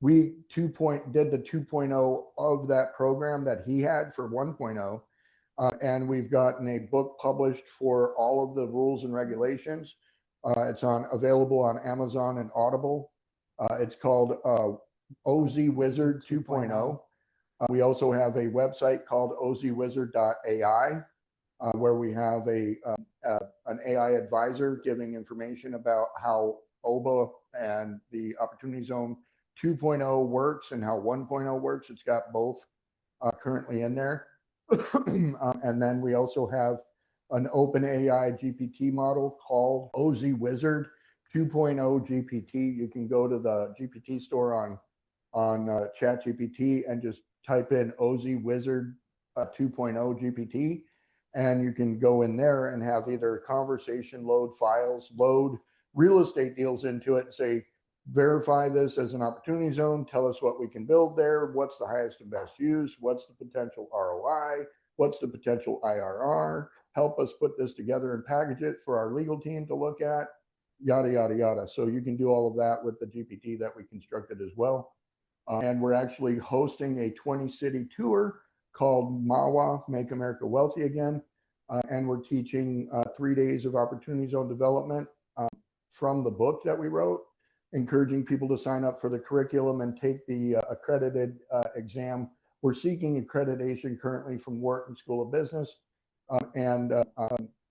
We did the 2.0 of that program that he had for 1.0. And we've gotten a book published for all of the rules and regulations. It's available on Amazon and Audible. It's called OZ Wizard 2.0. We also have a website called ozwizard.ai, where we have an AI advisor giving information about how OBA and the Opportunity Zone 2.0 works and how 1.0 works. It's got both currently in there. And then we also have an open AI GPT model called OZ Wizard 2.0 GPT. You can go to the GPT store on ChatGPT and just type in OZ Wizard 2.0 GPT, and you can go in there and have either conversation load files, load real estate deals into it and say, verify this as an opportunity zone, tell us what we can build there, what's the highest and best use, what's the potential ROI, what's the potential IRR, help us put this together and package it for our legal team to look at, yada, yada, yada. So you can do all of that with the GPT that we constructed as well. And we're actually hosting a 20-city tour called MAWA, Make America Wealthy Again. And we're teaching 3 days of opportunity zone development from the book that we wrote, encouraging people to sign up for the curriculum and take the accredited exam. We're seeking accreditation currently from Wharton School of Business and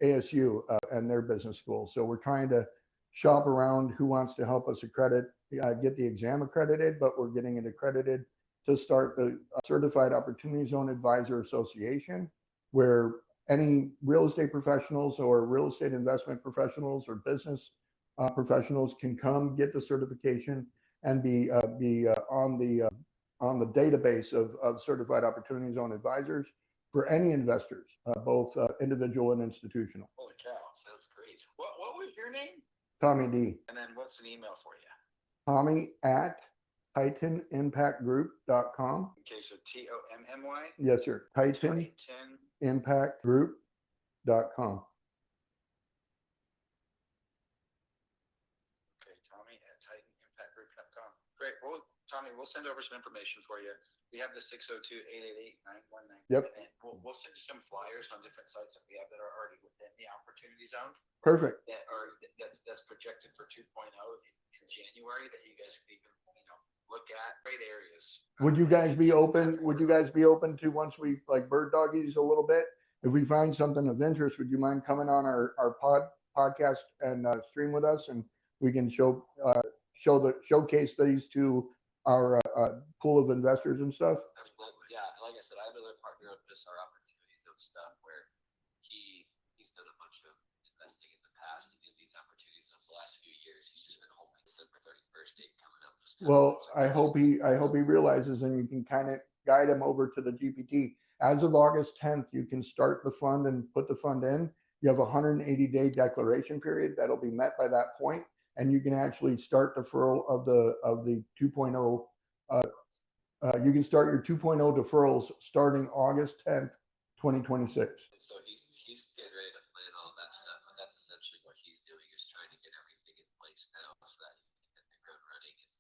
ASU and their business school. So we're trying to shop around who wants to help us get the exam accredited, but we're getting it accredited to start the Certified Opportunity Zone Advisor Association, where any real estate professionals or real estate investment professionals or business professionals can come get the certification and be on the database of Certified Opportunity Zone Advisors for any investors, both individual and institutional. Holy cow, sounds great. What was your name? Tommy D. And then what's an email for you? Tommy at TitanImpactGroup.com. Okay, so TOMMY? Yes, sir. TitanImpactGroup.com. Okay, Tommy at TitanImpactGroup.com. Great. Well, Tommy, we'll send over some information for you. We have the 602-888-9199. Yep. And we'll send you some flyers on different sites that we have that are already within the opportunity zone. Perfect. That's projected for 2.0 in January that you guys can even look at. Great areas. Would you guys be open? Would you guys be open to, once we like bird doggies a little bit, if we find something of interest, would you mind coming on our podcast and stream with us, and we can showcase these to our pool of investors and stuff? Absolutely. Yeah. Like I said, I have another partner of just our opportunities of stuff where he's done a bunch of investing in the past in these opportunities over the last few years. He's just been holding December 31st date coming up. Well, I hope he realizes, and you can kind of guide him over to the GPT. As of August 10th, you can start the fund and put the fund in. You have a 180-day declaration period that'll be met by that point, and you can actually start deferral of the 2.0. You can start your 2.0 deferrals starting August 10th, 2026. So he's getting ready to plan all that stuff, and that's essentially what he's doing, is trying to get everything in place now so that he can hit the ground running and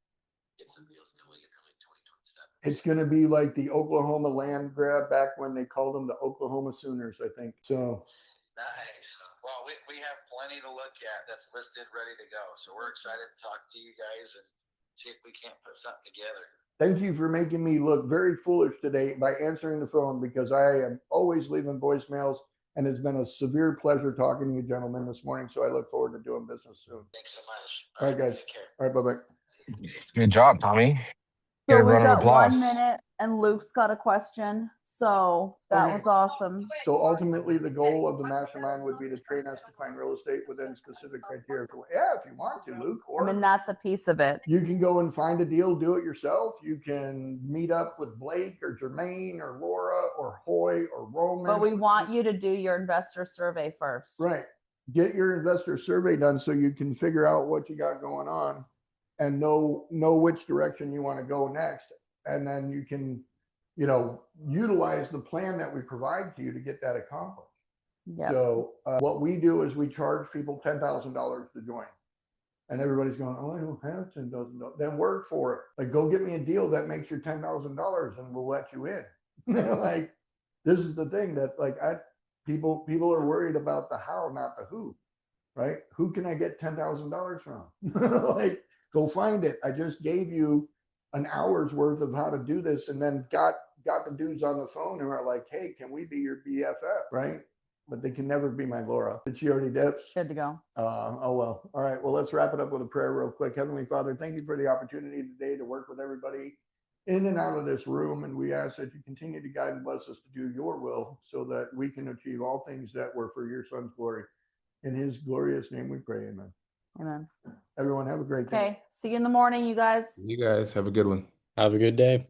get some deals going in early 2027. It's going to be like the Oklahoma land grab back when they called them the Oklahoma Sooners, I think. So nice. Well, we have plenty to look at that's listed, ready to go. So we're excited to talk to you guys and see if we can't put something together. Thank you for making me look very foolish today by answering the phone, because I am always leaving voicemails, and it's been a severe pleasure talking to you gentlemen this morning. So I look forward to doing business soon. Thanks so much. All right, guys. Take care. All right, bye-bye. Good job, Tommy. So Get a we round of got 1 applause. minute, and Luke's got a question. So that Okay. was awesome. So ultimately, the goal of the mastermind would be to train us to find real estate within specific criteria. Yeah, if you want to, Luke. I Or mean, that's a piece of it. you can go and find a deal, do it yourself. You can meet up with Blake or Jermaine or Laura or Hoy or Roman. But we want you to do your investor survey first. Right. Get your investor survey done so you can figure out what you got going on and know which direction you want to go next. And then you can, utilize the plan that we provide to you to get that accomplished. Yeah. So what we do is we charge people $10,000 to join. And everybody's going, oh, I don't have $10,000. Then work for it. Like, go get me a deal that makes your $10,000 and we'll let you in. Like, this is the thing that like people are worried about the how, not the who, right? Who can I get $10,000 from? Like, go find it. I just gave you an hour's worth of how to do this, and then got the dudes on the phone who are like, hey, can we be your BFF, right? But they can never be my Laura. Did she already dip? Good to go. Oh, well. All right. Well, let's wrap it up with a prayer real quick. Heavenly Father, thank you for the opportunity today to work with everybody in and out of this room. And we ask that you continue to guide and bless us to do your will so that we can achieve all things that were for your son's glory. In his glorious name we pray. Amen. Amen. Everyone have a great day. Okay. See you in the morning, you guys. You guys have a good one. Have a good day.